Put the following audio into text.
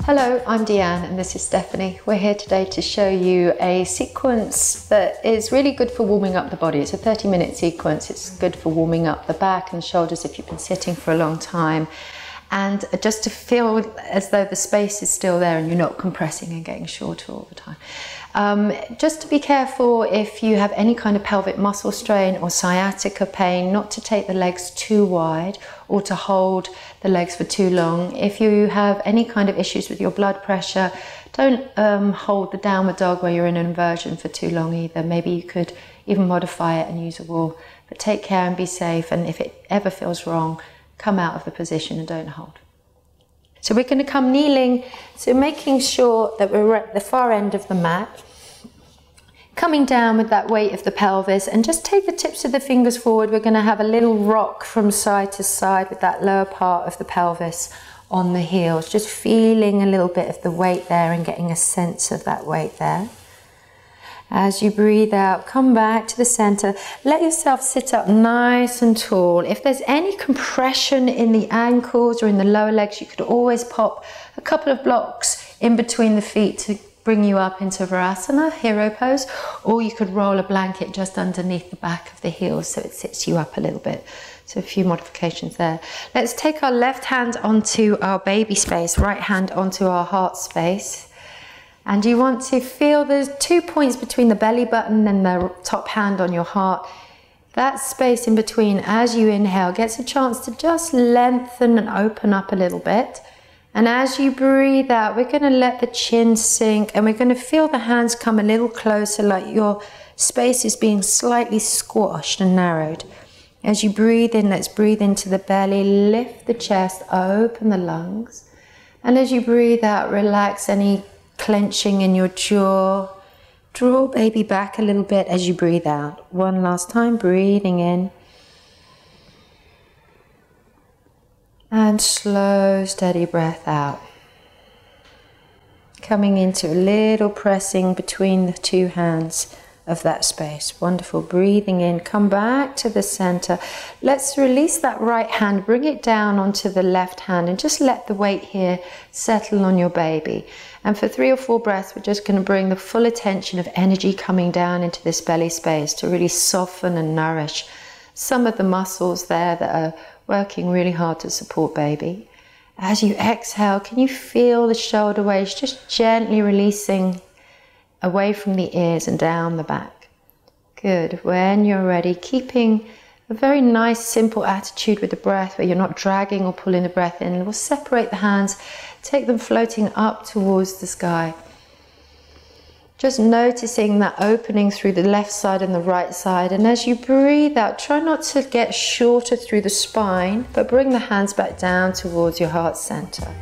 Hello, I'm Deanne and this is Stephanie. We're here today to show you a sequence that is really good for warming up the body. It's a 30-minute sequence. It's good for warming up the back and shoulders if you've been sitting for a long time, and just to feel as though the space is still there and you're not compressing and getting shorter all the time. Just to be careful if you have any kind of pelvic muscle strain or sciatica pain, not to take the legs too wide or to hold the legs for too long. If you have any kind of issues with your blood pressure, don't hold the downward dog where you're in an inversion for too long either. Maybe you could even modify it and use a wall. But take care and be safe, and if it ever feels wrong, come out of the position and don't hold. So we're going to come kneeling, so making sure that we're at the far end of the mat, coming down with that weight of the pelvis, and just take the tips of the fingers forward. We're going to have a little rock from side to side with that lower part of the pelvis on the heels, just feeling a little bit of the weight there and getting a sense of that weight there. As you breathe out, come back to the center. Let yourself sit up nice and tall. If there's any compression in the ankles or in the lower legs, you could always pop a couple of blocks in between the feet to bring you up into Virasana, hero pose, or you could roll a blanket just underneath the back of the heels so it sits you up a little bit. So a few modifications there. Let's take our left hand onto our baby space, right hand onto our heart space. And you want to feel there's 2 points between the belly button and the top hand on your heart. That space in between, as you inhale, gets a chance to just lengthen and open up a little bit. And as you breathe out, we're going to let the chin sink, and we're going to feel the hands come a little closer, like your space is being slightly squashed and narrowed. As you breathe in, let's breathe into the belly, lift the chest, open the lungs. And as you breathe out, relax any clenching in your jaw. Draw baby back a little bit as you breathe out. One last time, breathing in. And slow, steady breath out. Coming into a little pressing between the two hands of that space. Wonderful. Breathing in, come back to the center. Let's release that right hand, bring it down onto the left hand, and just let the weight here settle on your baby. And for 3 or 4 breaths, we're just going to bring the full attention of energy coming down into this belly space to really soften and nourish some of the muscles there that are working really hard to support baby. As you exhale, can you feel the shoulder waist just gently releasing away from the ears and down the back? Good. When you're ready, keeping a very nice, simple attitude with the breath where you're not dragging or pulling the breath in. We'll separate the hands, take them floating up towards the sky. Just noticing that opening through the left side and the right side. And as you breathe out, try not to get shorter through the spine, but bring the hands back down towards your heart center.